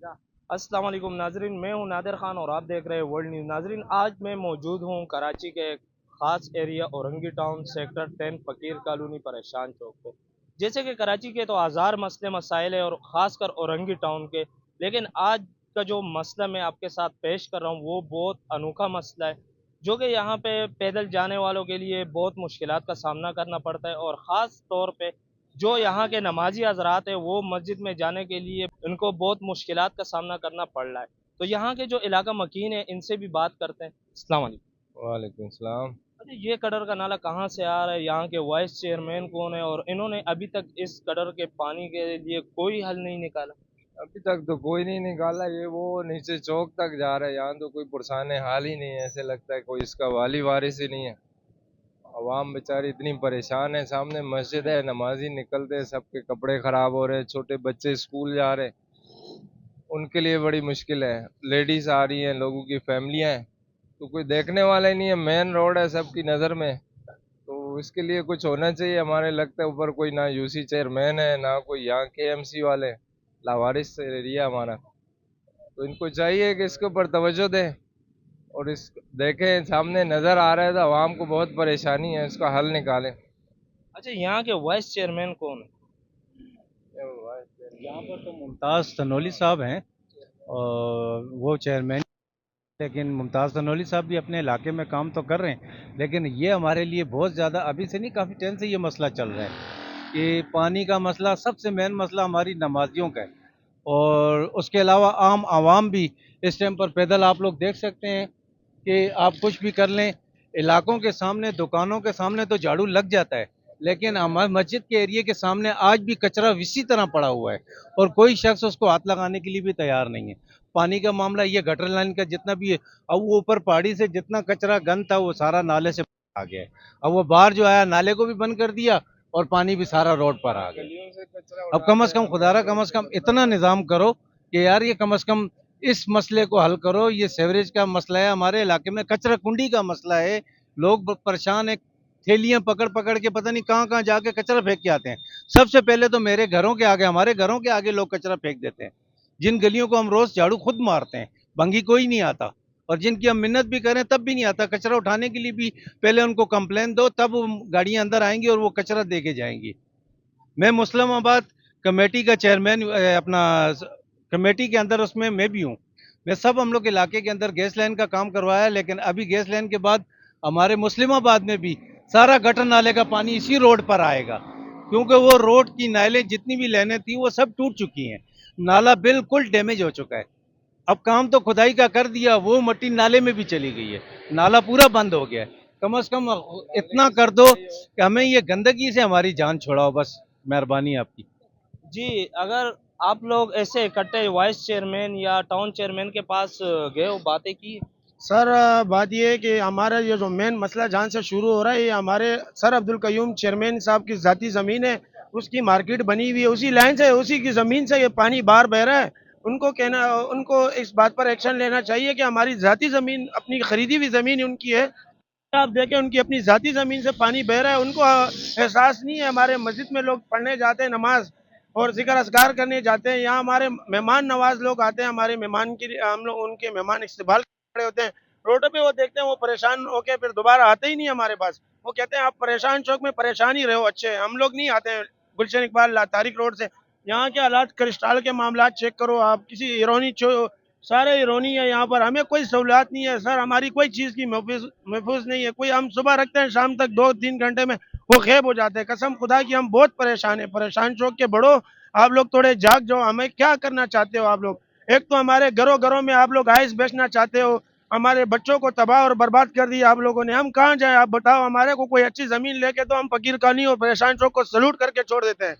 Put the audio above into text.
अस्सलाम वालेकुम नाजरीन, मैं हूं नादिर खान और आप देख रहे हैं वर्ल्ड न्यूज़। नाजरीन, आज मैं मौजूद हूं कराची के एक ख़ास एरिया औरंगी टाउन सेक्टर 10 फ़कीर कॉलोनी परेशान चौक पे। जैसे कि कराची के तो हज़ार मसले मसाइल है और ख़ासकर औरंगी टाउन के, लेकिन आज का जो मसला मैं आपके साथ पेश कर रहा हूँ वो बहुत अनोखा मसला है, जो कि यहाँ पे पैदल जाने वालों के लिए बहुत मुश्किलात का सामना करना पड़ता है। और ख़ास तौर पे जो यहाँ के नमाजी हजरात है वो मस्जिद में जाने के लिए उनको बहुत मुश्किलात का सामना करना पड़ रहा है। तो यहाँ के जो इलाका मकीन है इनसे भी बात करते हैं। अस्सलाम वालेकुम। वालेकुम सलाम। अच्छा, ये कदर का नाला कहाँ से आ रहा है, यहाँ के वाइस चेयरमैन कौन है और इन्होंने अभी तक इस कदर के पानी के लिए कोई हल नहीं निकाला? अभी तक तो कोई नहीं निकाला। ये वो नीचे चौक तक जा रहा है, यहाँ तो कोई पुरसान हाल ही नहीं है। ऐसे लगता है कोई इसका वाली वारिस ही नहीं है। आवाम बेचारी इतनी परेशान है। सामने मस्जिद है, नमाजी निकलते हैं, सबके कपड़े खराब हो रहे हैं, छोटे बच्चे स्कूल जा रहे हैं, उनके लिए बड़ी मुश्किल है। लेडीज आ रही हैं, लोगों की फैमिलियां हैं, तो कोई देखने वाला ही नहीं है। मेन रोड है सबकी नज़र में, तो इसके लिए कुछ होना चाहिए। हमारे लगता है ऊपर कोई ना यूसी चेयरमैन है ना कोई यहाँ केएमसी वाले। लावारिस एरिया हमारा, तो इनको चाहिए कि इसके ऊपर तवज्जो दें और इस देखें। सामने नज़र आ रहा है तो आवाम को बहुत परेशानी है, इसका हल निकालें। अच्छा, यहाँ के वाइस चेयरमैन कौन है? यहाँ पर तो मुमताज़ तनोली साहब हैं और वो चेयरमैन। लेकिन मुमताज़ तनोली साहब भी अपने इलाके में काम तो कर रहे हैं, लेकिन ये हमारे लिए बहुत ज़्यादा अभी से नहीं, काफ़ी टाइम से ये मसला चल रहा है कि पानी का मसला सबसे मेन मसला हमारी नमाजियों का है। और उसके अलावा आम आवाम भी इस टाइम पर पैदल आप लोग देख सकते हैं कि आप कुछ भी कर लें, इलाकों के सामने दुकानों के सामने तो झाड़ू लग जाता है, लेकिन हमारे मस्जिद के एरिए के सामने आज भी कचरा इसी तरह पड़ा हुआ है और कोई शख्स उसको हाथ लगाने के लिए भी तैयार नहीं है। पानी का मामला, ये गटर लाइन का जितना भी है, अब वो ऊपर पहाड़ी से जितना कचरा गंद था वो सारा नाले से आ गया है। अब वो बाहर जो आया नाले को भी बंद कर दिया और पानी भी सारा रोड पर आ गया। गलियों से कचरा अब कम उठाते से हैं कम लोग, खुदारा कम गलियों से से कम कचरा इतना उठाते निज़ाम करो कि यार ये कम से कम इस मसले को हल करो। ये सेवरेज का मसला है, हमारे इलाके में कचरा कुंडी का मसला है। लोग परेशान है, थैलियां पकड़ पकड़ के पता नहीं कहाँ कहाँ जाके कचरा फेंक के आते हैं। सबसे पहले तो मेरे घरों के आगे, हमारे घरों के आगे लोग कचरा फेंक देते हैं, जिन गलियों को हम रोज झाड़ू खुद मारते हैं, भंगी कोई नहीं आता। और जिनकी हम मिन्नत भी करें तब भी नहीं आता कचरा उठाने के लिए भी। पहले उनको कंप्लेन दो, तब वो गाड़ियां अंदर आएंगी और वो कचरा दे के जाएंगी। मैं मुस्लिमाबाद कमेटी का चेयरमैन, अपना कमेटी के अंदर उसमें मैं भी हूँ। मैं सब हम लोग इलाके के अंदर गैस लाइन का काम करवाया, लेकिन अभी गैस लाइन के बाद हमारे मुस्लिमाबाद में भी सारा गटर नाले का पानी इसी रोड पर आएगा, क्योंकि वो रोड की नालें जितनी भी लाइनें थी वो सब टूट चुकी हैं। नाला बिल्कुल डैमेज हो चुका है। अब काम तो खुदाई का कर दिया, वो मट्टी नाले में भी चली गई है, नाला पूरा बंद हो गया है। कम से कम नाले इतना की कर दो सफाई हो। कि हमें ये गंदगी से हमारी जान छुड़ाओ, बस मेहरबानी आपकी। जी, अगर आप लोग ऐसे इकट्ठे वाइस चेयरमैन या टाउन चेयरमैन के पास गए हो, बातें की? सर, बात ये है कि हमारा ये जो मेन मसला जहाँ से शुरू हो रहा है, ये हमारे सर अब्दुल कयूम चेयरमैन साहब की ज़ाती ज़मीन है। उसकी मार्केट बनी हुई है, उसी लाइन से, उसी की ज़मीन से ये पानी बाहर बह रहा है। उनको इस बात पर एक्शन लेना चाहिए कि हमारी ज़ाती ज़मीन, अपनी खरीदी हुई ज़मीन उनकी है। आप देखें, उनकी अपनी ज़ाती ज़मीन से पानी बह रहा है, उनको एहसास नहीं है। हमारे मस्जिद में लोग पढ़ने जाते हैं नमाज और जिक्र असगार करने जाते हैं, यहाँ हमारे मेहमान नवाज लोग आते हैं, हमारे मेहमान की हम लोग उनके मेहमान इस्तेमाल खड़े होते हैं रोड पे, वो देखते हैं, वो परेशान होके फिर दोबारा आते ही नहीं हमारे पास। वो कहते हैं आप परेशान चौक में परेशान ही रहो, अच्छे हम लोग नहीं आते हैं गुलशन इकबाल तारिक रोड से। यहाँ के हालात, क्रिस्टल के मामला चेक करो आप, किसी इरोनी सारे इरोनी है यहाँ पर, हमें कोई सहूलियात नहीं है सर, हमारी कोई चीज़ की महफूज नहीं है कोई। हम सुबह रखते हैं, शाम तक 2-3 घंटे में वो खेब हो जाते हैं। कसम खुदा की हम बहुत परेशान है। परेशान चौक के बड़ो, आप लोग थोड़े जाग जाओ। हमें क्या करना चाहते हो आप लोग? एक तो हमारे घरों घरों में आप लोग आइस बेचना चाहते हो, हमारे बच्चों को तबाह और बर्बाद कर दिया आप लोगों ने। हम कहाँ जाए आप बताओ? हमारे को कोई अच्छी जमीन लेके तो हम फकीर कॉलोनी और परेशान चौक को सलूट करके छोड़ देते हैं।